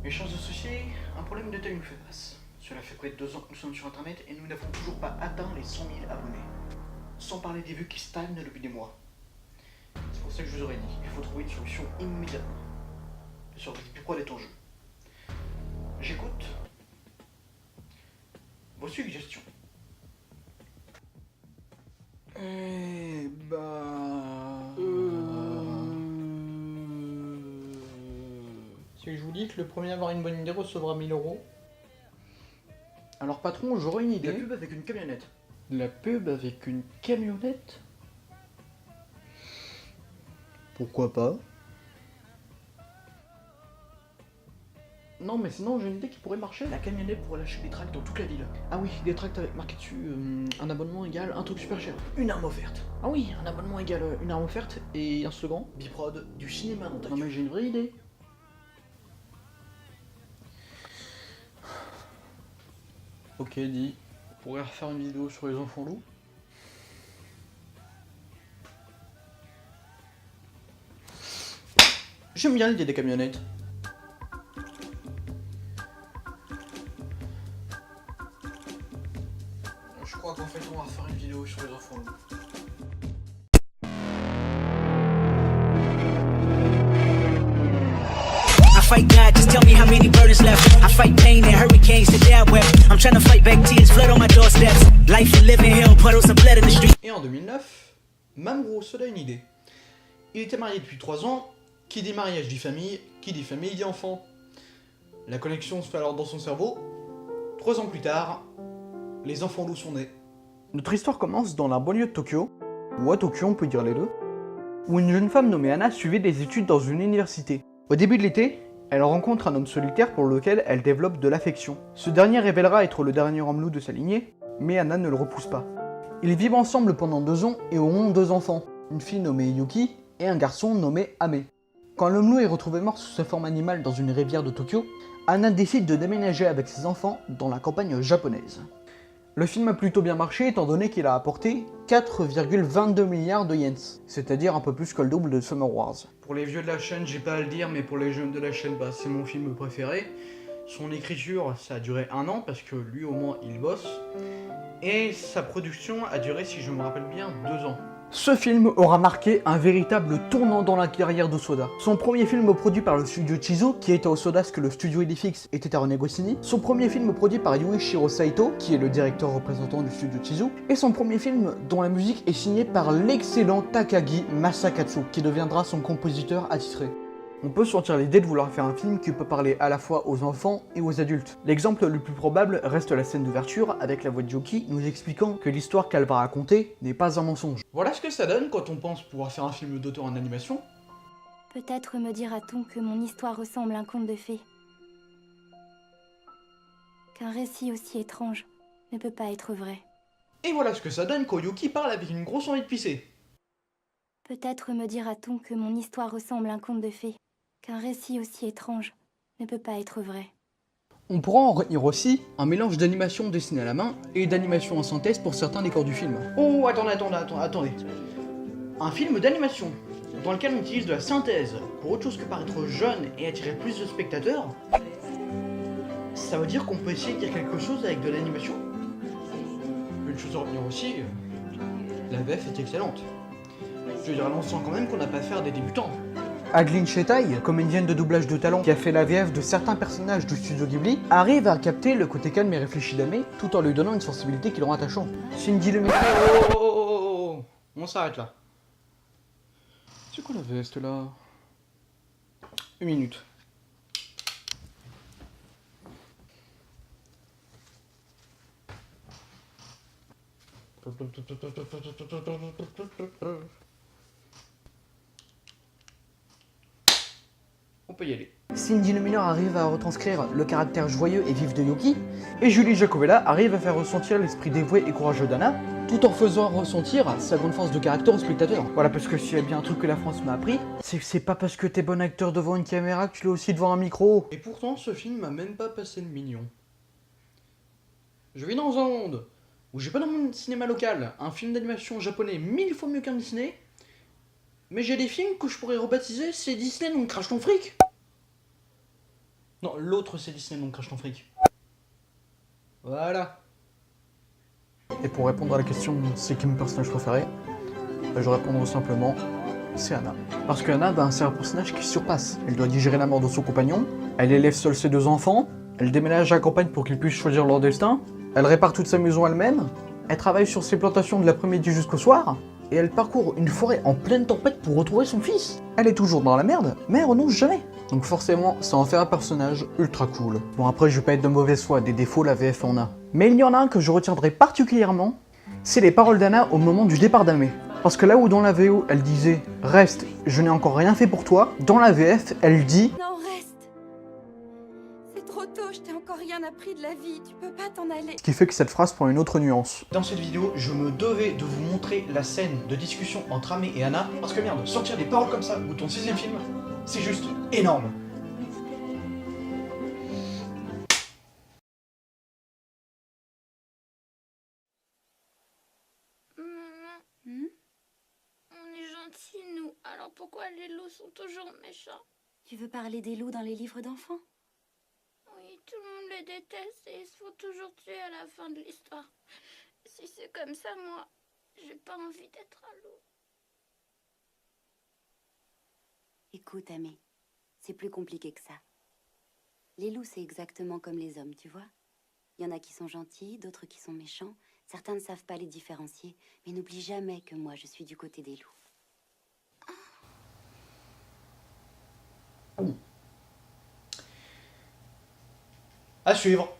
Les chances de soucier, un problème de taille nous fait face. Cela fait près de 2 ans que nous sommes sur internet et nous n'avons toujours pas atteint les 100 000 abonnés. Sans parler des vues qui stagnent depuis des mois. C'est pour ça que je vous aurais dit, il faut trouver une solution immédiatement. Et surtout plus près de ton jeu. J'écoute vos suggestions. Eh bah... Si je vous dis que le premier à avoir une bonne idée recevra 1000 euros. Alors patron, j'aurais une idée. La pub avec une camionnette. La pub avec une camionnette? Pourquoi pas? Non mais sinon j'ai une idée qui pourrait marcher. La camionnette pour lâcher des tracts dans toute la ville. Ah oui, des tracts avec marqué dessus un abonnement égale un truc super cher. Une arme offerte. Ah oui, un abonnement égale une arme offerte et un slogan. Biprod, du cinéma dans ta Non mais j'ai une vraie idée. Ok, dit. On pourrait refaire une vidéo sur les enfants loups. J'aime bien l'idée des camionnettes. Je crois qu'en fait on va refaire une vidéo sur les enfants loups. I fight God, just tell me how many burdens left. I fight pain and hurricanes, today I wept. I'm trying to fight back tears, flood on my doorsteps. Life and living hell, puddles of blood in the street. Et en 2009, Mamrou se a une idée. Il était marié depuis 3 ans, qui dit mariage dit famille dit enfant. La connexion se fait alors dans son cerveau. 3 ans plus tard, les enfants loups sont nés. Notre histoire commence dans la banlieue de Tokyo, ou à Tokyo on peut dire les deux, où une jeune femme nommée Anna suivait des études dans une université. Au début de l'été, elle rencontre un homme solitaire pour lequel elle développe de l'affection. Ce dernier révélera être le dernier homme loup de sa lignée, mais Anna ne le repousse pas. Ils vivent ensemble pendant 2 ans et auront 2 enfants, une fille nommée Yuki et un garçon nommé Ame. Quand l'homme loup est retrouvé mort sous sa forme animale dans une rivière de Tokyo, Anna décide de déménager avec ses enfants dans la campagne japonaise. Le film a plutôt bien marché étant donné qu'il a apporté 4,22 milliards de yens, c'est-à-dire un peu plus que le double de Summer Wars. Pour les vieux de la chaîne, j'ai pas à le dire, mais pour les jeunes de la chaîne, bah, c'est mon film préféré. Son écriture, ça a duré 1 an parce que lui au moins il bosse. Et sa production a duré, si je me rappelle bien, 2 ans. Ce film aura marqué un véritable tournant dans la carrière d'Osoda. Son premier film produit par le studio Chizu, qui était à Osoda ce que le studio Idifix était à René Goscinny. Son premier film produit par Yuichiro Saito, qui est le directeur représentant du studio Chizu. Et son premier film dont la musique est signée par l'excellent Takagi Masakatsu, qui deviendra son compositeur attitré. On peut sentir l'idée de vouloir faire un film qui peut parler à la fois aux enfants et aux adultes. L'exemple le plus probable reste la scène d'ouverture avec la voix de Yuki nous expliquant que l'histoire qu'elle va raconter n'est pas un mensonge. Voilà ce que ça donne quand on pense pouvoir faire un film d'auteur en animation. Peut-être me dira-t-on que mon histoire ressemble à un conte de fées. Qu'un récit aussi étrange ne peut pas être vrai. Et voilà ce que ça donne quand Yuki parle avec une grosse envie de pisser. Peut-être me dira-t-on que mon histoire ressemble à un conte de fées. Qu'un récit aussi étrange ne peut pas être vrai. On pourra en retenir aussi un mélange d'animation dessinée à la main et d'animation en synthèse pour certains décors du film. Oh, attendez. Un film d'animation dans lequel on utilise de la synthèse pour autre chose que paraître jeune et attirer plus de spectateurs, ça veut dire qu'on peut essayer de dire quelque chose avec de l'animation. Une chose à retenir aussi, la VF est excellente. Je veux dire, on sent quand même qu'on n'a pas affaire à des débutants. Adeline Chetaille, comédienne de doublage de talent qui a fait la VF de certains personnages du studio Ghibli, arrive à capter le côté calme et réfléchi d'Ame tout en lui donnant une sensibilité qui le rend attachant. Cindy le oh, on s'arrête là. C'est quoi la veste là? 1 minute. On peut y aller. Cindy le Mineur arrive à retranscrire le caractère joyeux et vif de Yuki, et Julie Jacobella arrive à faire ressentir l'esprit dévoué et courageux d'Anna, tout en faisant ressentir sa grande force de caractère au spectateur. Voilà, parce que s'il y a bien un truc que la France m'a appris, c'est que c'est pas parce que t'es bon acteur devant une caméra que tu l'es aussi devant un micro. Et pourtant, ce film m'a même pas passé le mignon. Je vis dans un monde où j'ai pas dans mon cinéma local un film d'animation japonais 1000 fois mieux qu'un Disney, mais j'ai des films que je pourrais rebaptiser « C'est Disney donc crache ton fric ». Non, l'autre c'est Disney, donc crache ton fric. Voilà. Et pour répondre à la question c'est qui mon personnage préféré, je répondrai simplement c'est Anna. Parce que Anna, c'est un personnage qui surpasse. Elle doit digérer la mort de son compagnon, elle élève seule ses 2 enfants, elle déménage à la campagne pour qu'ils puissent choisir leur destin, elle répare toute sa maison elle-même, elle travaille sur ses plantations de l'après-midi jusqu'au soir, et elle parcourt une forêt en pleine tempête pour retrouver son fils. Elle est toujours dans la merde, mais elle renonce jamais. Donc forcément, ça en fait un personnage ultra cool. Bon après, je vais pas être de mauvaise foi, des défauts la VF en a. Mais il y en a un que je retiendrai particulièrement, c'est les paroles d'Anna au moment du départ d'Amé. Parce que là où dans la VO, elle disait « Reste, je n'ai encore rien fait pour toi », dans la VF, elle dit « Non, reste. C'est trop tôt, je t'ai encore rien appris de la vie, tu peux pas t'en aller. » Ce qui fait que cette phrase prend une autre nuance. Dans cette vidéo, je me devais de vous montrer la scène de discussion entre Amé et Anna, parce que merde, sortir des paroles comme ça, ou ton 6ème film, c'est juste énorme. Maman, on est gentils, nous. Alors pourquoi les loups sont toujours méchants? Tu veux parler des loups dans les livres d'enfants? Oui, tout le monde les déteste et ils se font toujours tuer à la fin de l'histoire. Si c'est comme ça, moi, j'ai pas envie d'être un loup. Écoute, Amé, c'est plus compliqué que ça. Les loups, c'est exactement comme les hommes, tu vois. Il y en a qui sont gentils, d'autres qui sont méchants. Certains ne savent pas les différencier, mais n'oublie jamais que moi, je suis du côté des loups. À suivre.